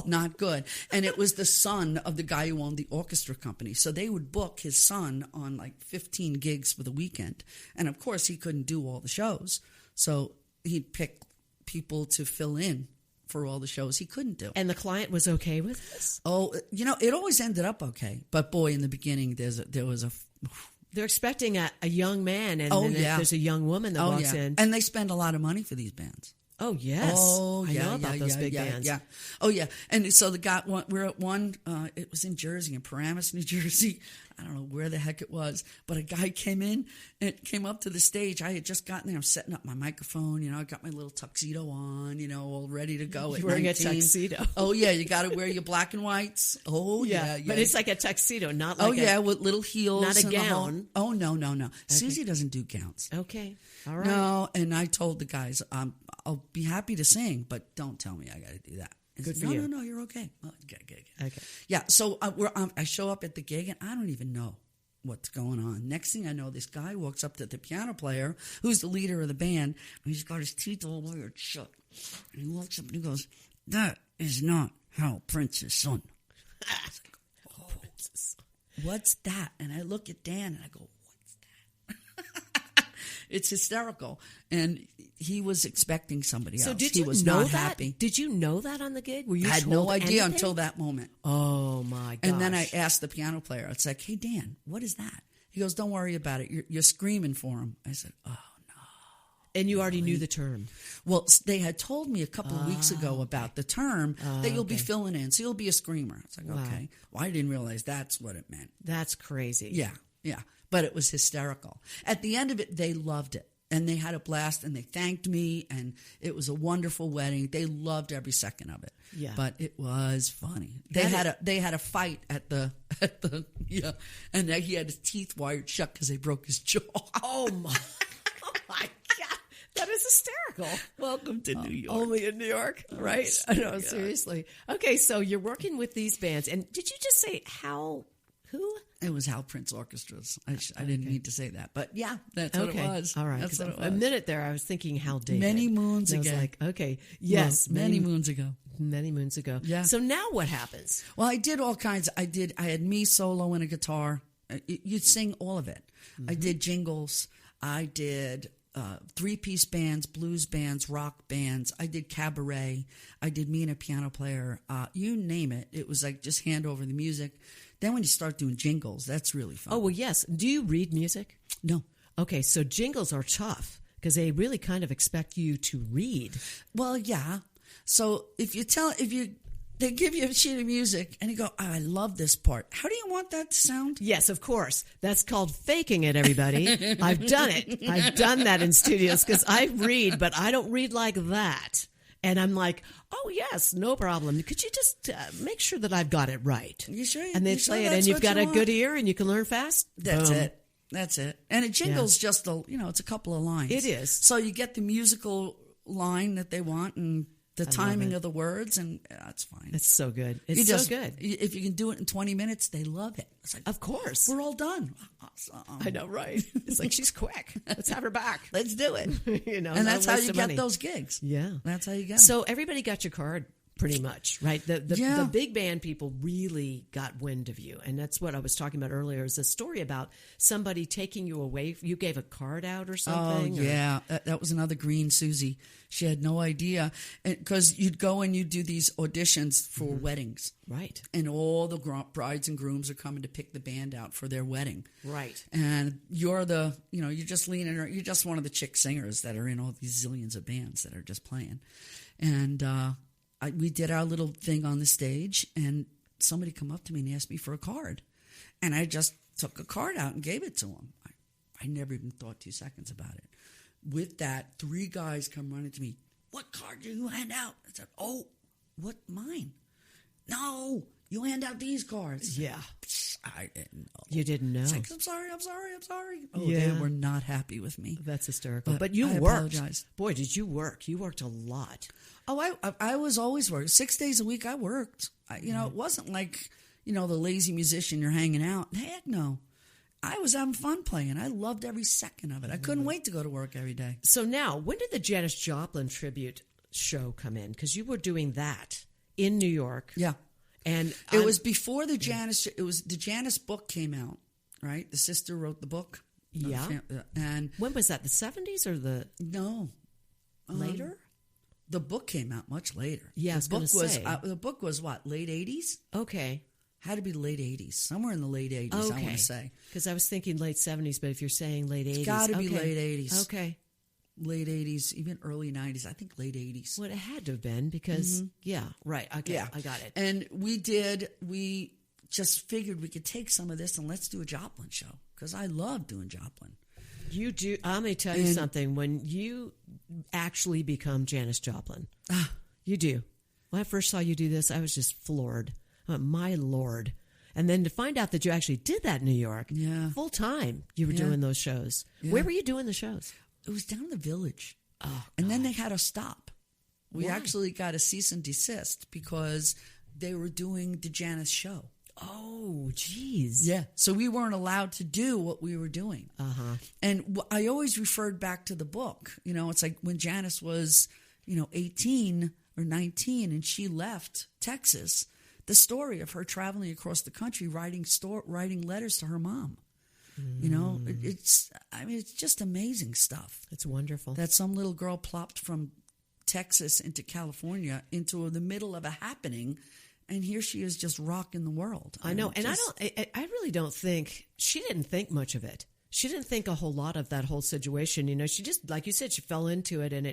Not good. And it was the son of the guy who owned the orchestra company. So they would book his son on like 15 gigs for the weekend. And, of course, he couldn't do all the shows. So he'd pick people to fill in for all the shows he couldn't do. And the client was okay with this? Oh, it always ended up okay. But boy, in the beginning, there was a... They're expecting a young man, and then there's a young woman that walks in. And they spend a lot of money for these bands. Oh, yes. Oh, yeah. I know about those big bands. Yeah. Oh, yeah. And so we're at one, it was in Jersey, in Paramus, New Jersey. I don't know where the heck it was, but a guy came in and came up to the stage. I had just gotten there. I'm setting up my microphone. I got my little tuxedo on, all ready to go. You're wearing a tuxedo. Oh, yeah. You got to wear your black and whites. Oh, yeah. But it's like a tuxedo, not like with little heels. Not a gown. Oh, no. Okay. Susie doesn't do gowns. Okay. All right. No, and I told the guys, I'll be happy to sing, but don't tell me I got to do that. Good for you. No, you're okay. Oh, good. Okay. Yeah, so I show up at the gig, and I don't even know what's going on. Next thing I know, this guy walks up to the piano player, who's the leader of the band, and he's got his teeth all wired shut. And he walks up and he goes, "That is not how Prince is sung." I was like, "Oh, what's that?" And I look at Dan, and I go, "What's that?" It's hysterical. And he was expecting somebody else. So did he you was know not that? happy. Did you know that on the gig? Were you I had no idea anything? until that moment. Oh, my gosh. And then I asked the piano player, it's like, "Hey, Dan, what is that?" He goes, "Don't worry about it. You're screaming for him." I said, "Oh, no." And you already knew the term. Well, they had told me a couple of weeks ago about the term that you'll be filling in. So you'll be a screamer. It's like, okay. Well, I didn't realize that's what it meant. That's crazy. Yeah. But it was hysterical. At the end of it, they loved it. And they had a blast, and they thanked me, and it was a wonderful wedding. They loved every second of it. Yeah. But it was funny. They had a fight at the and he had his teeth wired shut because they broke his jaw. Oh my God. That is hysterical. Welcome to New York. Only in New York, right? I know, seriously. Okay, so you're working with these bands, and did you just say who? It was Hal Prince Orchestras. I didn't need to say that, but yeah, that's what it was. All right, that's what it was. A minute there, I was thinking Hal David. Many moons ago. I was like, okay, yes, many moons ago. Many moons ago. Yeah. So now what happens? Well, I did all kinds. I had me solo and a guitar. You'd sing all of it. Mm-hmm. I did jingles. I did 3-piece bands, blues bands, rock bands. I did cabaret. I did me and a piano player. You name it. It was like just hand over the music. Then when you start doing jingles, that's really fun. Oh, well, yes. Do you read music? No. Okay, so jingles are tough because they really kind of expect you to read. Well, yeah. So they give you a sheet of music and you go, "I love this part. How do you want that to sound?" Yes, of course. That's called faking it, everybody. I've done it. I've done that in studios because I read, but I don't read like that. And I'm like, oh, yes, no problem. Could you just make sure that I've got it right? You sure? And they You play sure it, and that's you've what got you a want? good ear, and you can learn fast. That's Boom. it. That's it. And it jingles just it's a couple of lines. It is. So you get the musical line that they want and the timing it. of the words, and that's fine. It's so good. It's You so good. If you can do it in 20 minutes, they love it. It's like, Of course. we're all done. Awesome. I know, right? It's like, she's quick. Let's have her back. Let's do it. You know, And not that's how waste you of get money. those gigs. Yeah. That's how you get them. So everybody got your card pretty much, right? The Yeah. big band people really got wind of you. And that's what I was talking about earlier is a story about somebody taking you away. You gave a card out or something? Oh, yeah. That was another green Susie. She had no idea. Because you'd go and you'd do these auditions for weddings. Right. And all the brides and grooms are coming to pick the band out for their wedding. Right. And you're you're just leaning, you're just one of the chick singers that are in all these zillions of bands that are just playing. And we did our little thing on the stage, and somebody come up to me and asked me for a card. And I just took a card out and gave it to him. I never even thought 2 seconds about it. With that, 3 guys come running to me. What card do you hand out? I said, oh, what, mine? No, you hand out these cards. Yeah. I didn't know. You didn't know. It's like, I'm sorry. Oh, Yeah. they were not happy with me. That's hysterical. But But you I worked. apologize. Boy, did you work. You worked a lot. Oh, I was always working. 6 days a week I worked. It wasn't like, the lazy musician you're hanging out. Heck no. I was having fun playing. I loved every second of it. I couldn't wait to go to work every day. So now, when did the Janis Joplin tribute show come in? Because you were doing that in New York. Yeah. And It was before the Janis, it was the Janis book came out, right? The sister wrote the book. Yeah. And when was that? The 70s or the no. later? The book came out much later. Yeah, I was gonna say. The book was what, late 80s? Okay. Had to be late 80s. Somewhere in the late 80s, I want to say. Because I was thinking late 70s, but if you're saying late 80s. It's got to be late 80s. Okay. Late 80s, even early 90s. I think late 80s. Well, it had to have been because, yeah, right. Okay, Yeah. I got it. And we just figured we could take some of this and let's do a Joplin show. Because I love doing Joplin. You do. I'm going to tell you something. When you actually become Janis Joplin, you do. When I first saw you do this, I was just floored. I went, my Lord. And then to find out that you actually did that in New York, full time, you were doing those shows. Yeah. Where were you doing the shows? It was down in the Village. Oh, and then they had to stop. We Why? actually got a cease and desist because they were doing the Janis show. Oh, geez. Yeah. So we weren't allowed to do what we were doing. Uh-huh. And I always referred back to the book. It's like when Janis was, 18 or 19 and she left Texas, the story of her traveling across the country, writing letters to her mom. It's just amazing stuff. It's wonderful. That some little girl plopped from Texas into California into the middle of a happening, and here she is just rocking the world. I know. And I really don't think, she didn't think much of it. She didn't think a whole lot of that whole situation. She just, like you said, she fell into it and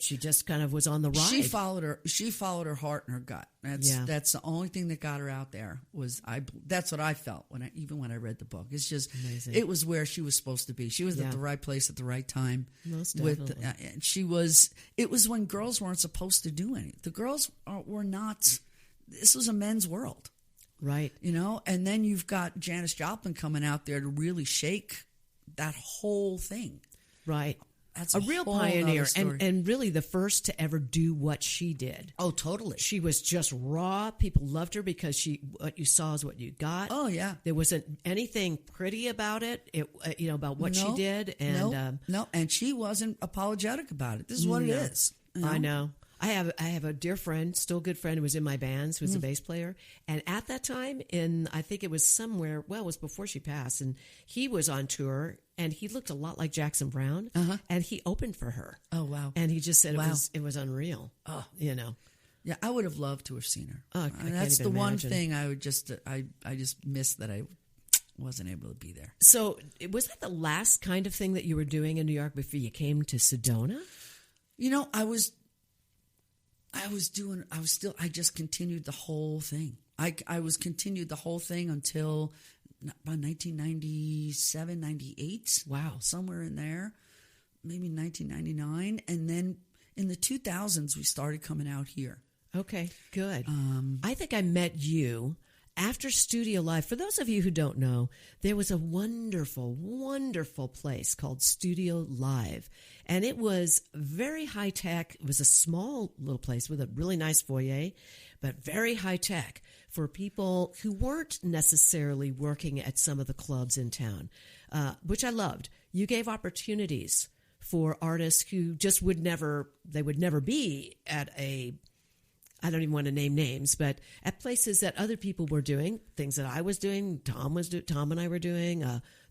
she just kind of was on the ride. She followed her heart and her gut. That's the only thing that got her out there that's what I felt when I read the book. It's just amazing. It was where she was supposed to be. She was at the right place at the right time. Most definitely. It was when girls weren't supposed to do anything. The girls were not, this was a men's world. Right. And then you've got Janis Joplin coming out there to really shake that whole thing. Right. That's a real pioneer story. and really the first to ever do what she did. Oh, totally. She was just raw. People loved her because what you saw is what you got. Oh, yeah. There wasn't anything pretty about it. About what she did. And no, and she wasn't apologetic about it. This is what it is. I know. I have a dear friend, still good friend, who was in my bands, who was a bass player. And at that time, I think it was somewhere, it was before she passed, and he was on tour, and he looked a lot like Jackson Browne, and he opened for her. Oh, wow. And he just said it was unreal. Oh, Yeah, I would have loved to have seen her. Oh, that's the one one thing I would I just missed that I wasn't able to be there. So was that the last kind of thing that you were doing in New York before you came to Sedona? I just continued the whole thing. I continued the whole thing until about 1997, 98. Wow. Somewhere in there, maybe 1999. And then in the 2000s, we started coming out here. Okay, good. I think I met you after Studio Live. For those of you who don't know, there was a wonderful, wonderful place called Studio Live. And it was very high tech. It was a small little place with a really nice foyer, but very high tech for people who weren't necessarily working at some of the clubs in town, which I loved. You gave opportunities for artists who just would never be at I don't even want to name names, but at places that other people were doing, things that I was doing, Tom and I were doing,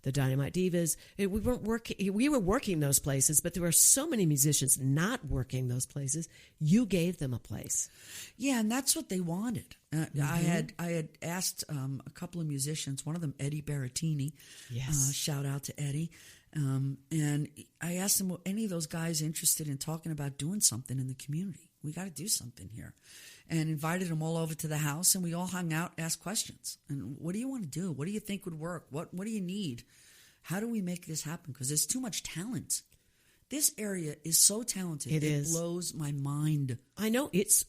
the Dynamite Divas. We were working those places, but there were so many musicians not working those places. You gave them a place. Yeah, and that's what they wanted. I had asked a couple of musicians, one of them Eddie Berrettini. Yes. Shout out to Eddie. And I asked them, were any of those guys interested in talking about doing something in the community? We got to do something here. And invited them all over to the house, and we all hung out, asked questions. And what do you want to do? What do you think would work? What do you need? How do we make this happen? Because there's too much talent. This area is so talented. It blows my mind. I know. It's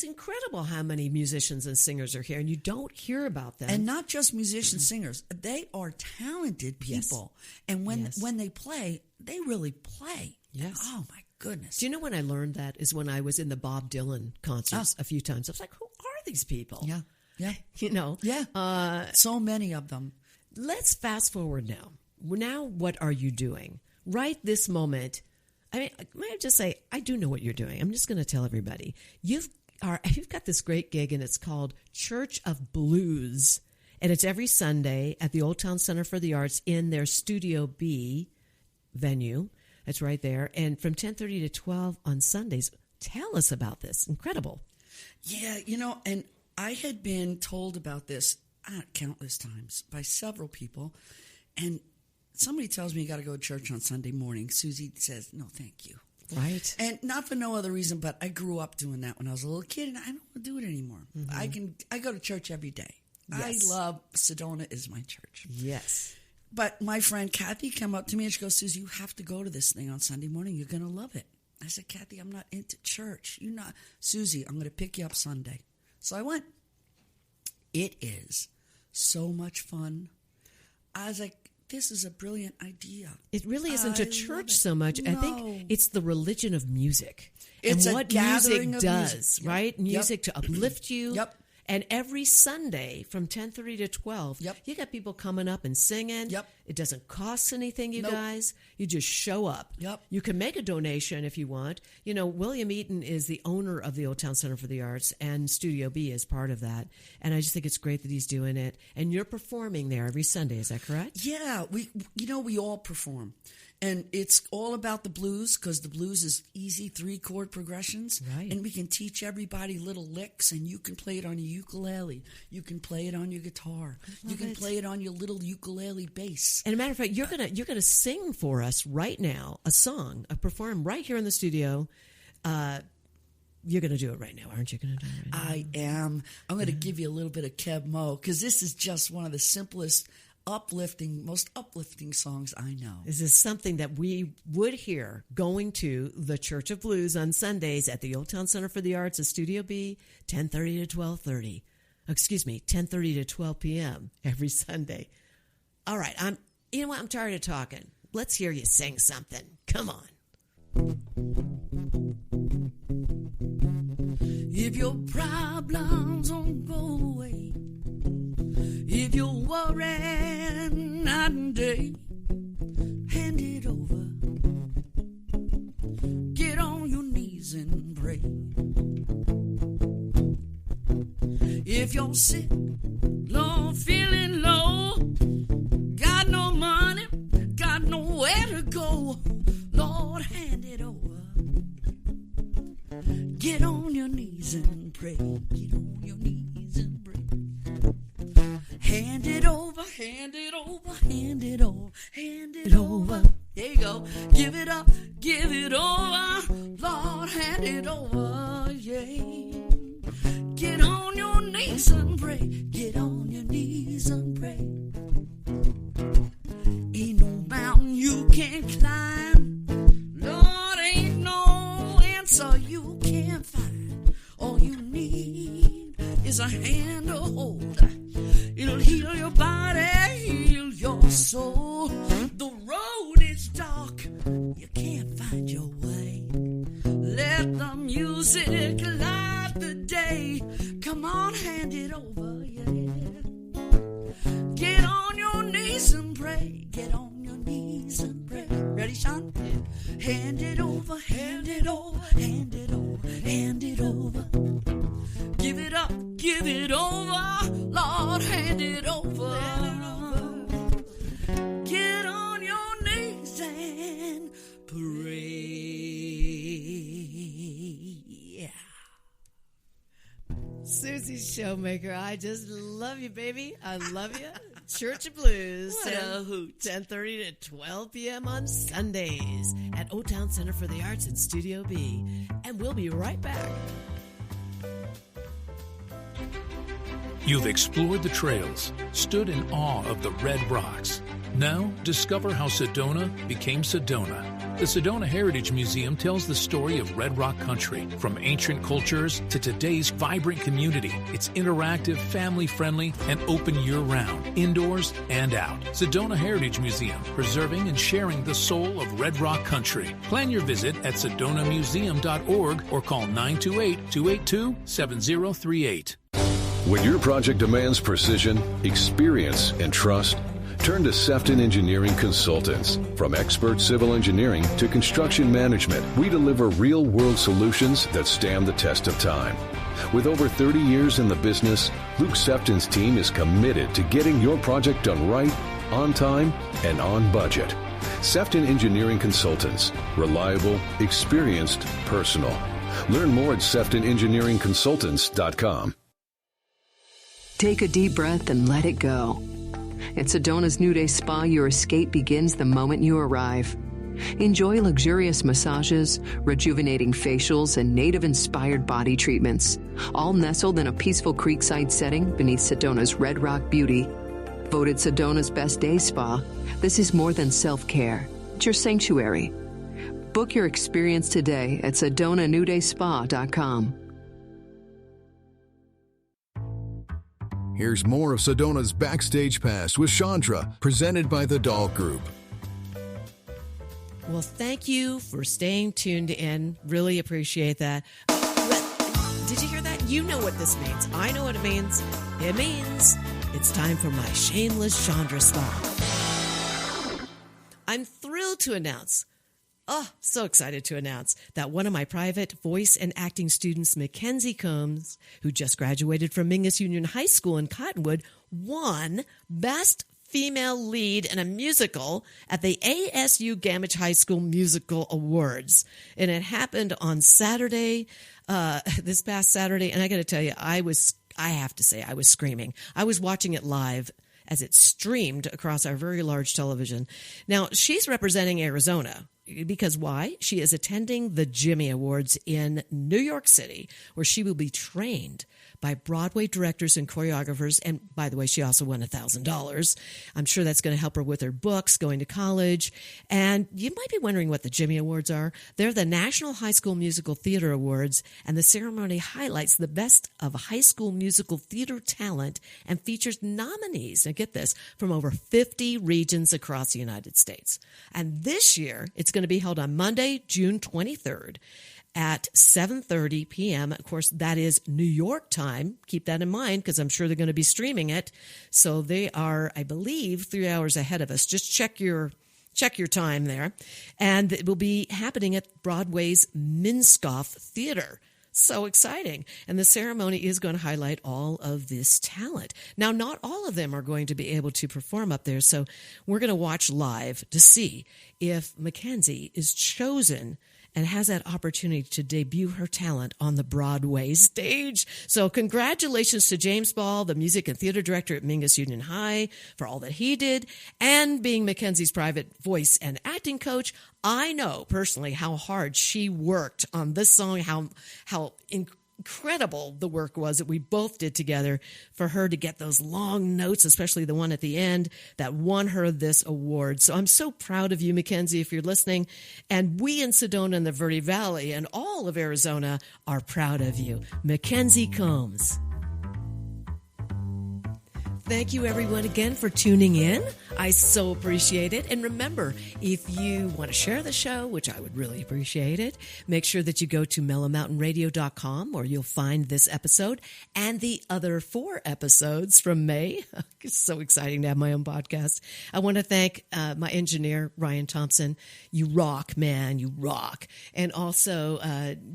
incredible how many musicians and singers are here, and you don't hear about them. And not just musicians, singers. They are talented people. Yes. And when they play, they really play. Yes. Oh, my goodness. Do you know when I learned that is when I was in the Bob Dylan concerts a few times. I was like, who are these people? Yeah. Yeah. You know? Yeah. So many of them. Let's fast forward now. Now, what are you doing? Right this moment, I mean, might I just say, I do know what you're doing. I'm just going to tell everybody. You've got this great gig, and it's called Church of Blues, and it's every Sunday at the Old Town Center for the Arts in their Studio B venue. That's right there. And from 10:30 to 12 on Sundays. Tell us about this. Incredible. Yeah, and I had been told about this countless times by several people. And somebody tells me you got to go to church on Sunday morning. Susie says, no, thank you. Right. And not for no other reason, but I grew up doing that when I was a little kid, and I don't want to do it anymore. Mm-hmm. I go to church every day. Yes. I love Sedona is my church. Yes. But my friend Kathy came up to me and she goes, Susie, you have to go to this thing on Sunday morning. You're going to love it. I said, Kathy, I'm not into church. You're not. Susie, I'm going to pick you up Sunday. So I went. It is so much fun. I was like, this is a brilliant idea. It really isn't a church so much. No. I think it's the religion of music. It's and a what gathering music of does, music. right? Yep. Music to uplift you. Yep. And every Sunday from 10:30 to 12, Yep. you got people coming up and singing. Yep. It doesn't cost anything, you Nope. guys. You just show up. Yep. You can make a donation if you want. You know, William Eaton is the owner of the Old Town Center for the Arts, and Studio B is part of that. And I just think it's great that he's doing it. And you're performing there every Sunday, is that correct? Yeah, we all perform. And it's all about the blues because the blues is easy 3-chord progressions. Right. And we can teach everybody little licks, and you can play it on your ukulele. You can play it on your guitar. You can play it on your little ukulele bass. And a matter of fact, you're gonna sing for us right now a song, perform right here in the studio. You're going to do it right now, aren't you? Going to do it right now? I am. I'm going to give you a little bit of Keb Mo because this is just one of the simplest, most uplifting songs I know. This is something that we would hear going to the Church of Blues on Sundays at the Old Town Center for the Arts at Studio B, 10:30 to 12:30. Excuse me, 10:30 to 12 p.m. every Sunday. All right, you know what? I'm tired of talking. Let's hear you sing something. Come on. If your problems don't go away, if you're worried night and day, hand it over. Get on your knees and pray. If you're sick, Lord, feeling low, got no money, got nowhere to go, Lord, hand it over. Get on your knees and pray. Get on your knees and pray. Hand it over, hand it over, hand it over, hand it over. There you go. Give it up, give it over. Lord, hand it over, yeah. Get on your knees and pray. Get on your knees and pray. Ain't no mountain you can't climb. Lord, ain't no is a hand to hold. It'll heal your body, heal your soul. The road is dark, you can't find your way. Let the music light the day. Come on, hand it over, yeah. Get on your knees and pray. Get on your knees and pray. Ready, Sean? Yeah. Hand it over, hand it over, hand it over, hand it over. Give it up, give it over, Lord, hand it over. Get on your knees and pray. Susie Showmaker, I just love you, baby. I love you. Church of Blues, What a hoot. 10:30 to 12 p.m. on Sundays at O-Town Center for the Arts in Studio B. And we'll be right back. You've explored the trails, stood in awe of the red rocks. Now, discover how Sedona became Sedona. The Sedona Heritage Museum tells the story of Red Rock country, from ancient cultures to today's vibrant community. It's interactive, family-friendly, and open year-round, indoors and out. Sedona Heritage Museum, preserving and sharing the soul of Red Rock country. Plan your visit at sedonamuseum.org or call 928-282-7038. When your project demands precision, experience, and trust, turn to Sefton Engineering Consultants. From expert civil engineering to construction management, we deliver real-world solutions that stand the test of time. With over 30 years in the business, Luke Sefton's team is committed to getting your project done right, on time, and on budget. Sefton Engineering Consultants. Reliable, experienced, personal. Learn more at SeftonEngineeringConsultants.com. Take a deep breath and let it go. At Sedona's New Day Spa, your escape begins the moment you arrive. Enjoy luxurious massages, rejuvenating facials, and native-inspired body treatments, all nestled in a peaceful creekside setting beneath Sedona's Red Rock beauty. Voted Sedona's Best Day Spa, this is more than self-care. It's your sanctuary. Book your experience today at SedonaNewDaySpa.com. Here's more of Sedona's Backstage Pass with Chandra, presented by the Dahl Group. Well, thank you for staying tuned in. Really appreciate that. Did you hear that? You know what this means. I know what it means. It means it's time for my shameless Chandra spot. I'm thrilled to announce, so excited to announce that one of my private voice and acting students, Mackenzie Combs, who just graduated from Mingus Union High School in Cottonwood, won Best Female Lead in a Musical at the ASU Gamage High School Musical Awards. And it happened on Saturday, this past Saturday. And I got to tell you, I have to say, I was screaming. I was watching it live as it streamed across our very large television. Now, she's representing Arizona. Because why? She is attending the Jimmy Awards in New York City, where she will be trained by Broadway directors and choreographers. And by the way, she also won $1,000. I'm sure that's going to help her with her books, going to college. And you might be wondering what the Jimmy Awards are. They're the National High School Musical Theater Awards, and the ceremony highlights the best of high school musical theater talent and features nominees, now get this, from over 50 regions across the United States. And this year, it's going to be held on Monday, June 23rd. At 7:30 p.m. Of course, that is New York time. Keep that in mind because I'm sure they're going to be streaming it. So they are, I believe, 3 hours ahead of us. Just check your time there. And it will be happening at Broadway's Minskoff Theater. So exciting. And the ceremony is going to highlight all of this talent. Now, not all of them are going to be able to perform up there. So we're going to watch live to see if Mackenzie is chosen and has that opportunity to debut her talent on the Broadway stage. So congratulations to James Ball, the music and theater director at Mingus Union High, for all that he did, and being Mackenzie's private voice and acting coach. I know personally how hard she worked on this song, how incredible the work was that we both did together for her to get those long notes, especially the one at the end that won her this award. So I'm so proud of you, Mackenzie, if you're listening. And we in Sedona and the Verde Valley and all of Arizona are proud of you. Mackenzie Combs. Thank you, everyone, again for tuning in. I so appreciate it. And remember, if you want to share the show, which I would really appreciate it, make sure that you go to mellowmountainradio.com where you'll find this episode and the other 4 episodes from May. It's so exciting to have my own podcast. I want to thank my engineer, Ryan Thompson. You rock, man. You rock. And also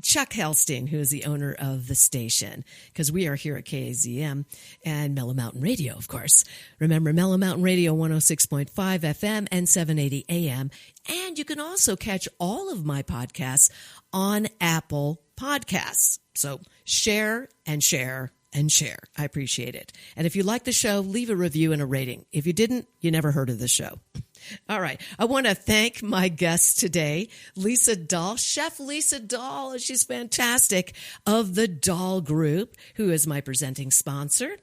Chuck Helstein, who is the owner of the station, because we are here at KAZM and Mellow Mountain Radio, of course. Remember, Mellow Mountain Radio 106.5 FM and 780 AM. And you can also catch all of my podcasts on Apple Podcasts. So share and share and share. I appreciate it. And if you like the show, leave a review and a rating. If you didn't, you never heard of the show. All right. I want to thank my guest today, Lisa Dahl, Chef Lisa Dahl. She's fantastic, of the Dahl Group, who is my presenting sponsor.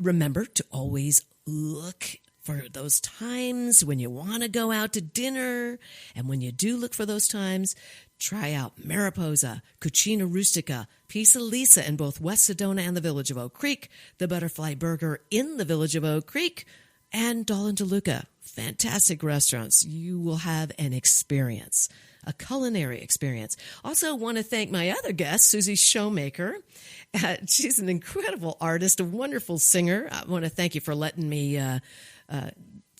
Remember to always look for those times when you want to go out to dinner. And when you do look for those times, try out Mariposa, Cucina Rustica, Pizza Lisa in both West Sedona and the Village of Oak Creek, the Butterfly Burger in the Village of Oak Creek, and Dahl and DeLuca. Fantastic restaurants. You will have an experience, a culinary experience. Also want to thank my other guest, Susie Showmaker. She's an incredible artist, a wonderful singer. I want to thank you for letting me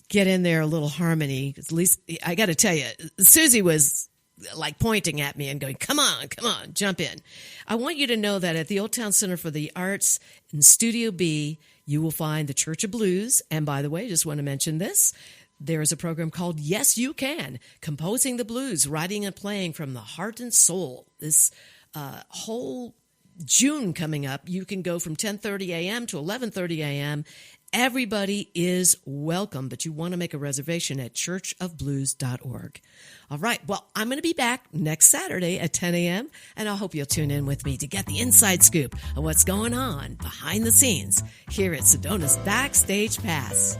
get in there a little harmony. At least I got to tell you, Susie was like pointing at me and going, come on, jump in. I want you to know that at the Old Town Center for the Arts in Studio B, you will find the Church of Blues. And by the way, just want to mention this. There is a program called Yes, You Can, Composing the Blues, Writing and Playing from the Heart and Soul. This whole June coming up, you can go from 10:30 a.m. to 11:30 a.m. Everybody is welcome, but you want to make a reservation at churchofblues.org. All right, well, I'm going to be back next Saturday at 10 a.m., and I hope you'll tune in with me to get the inside scoop of what's going on behind the scenes here at Sedona's Backstage Pass.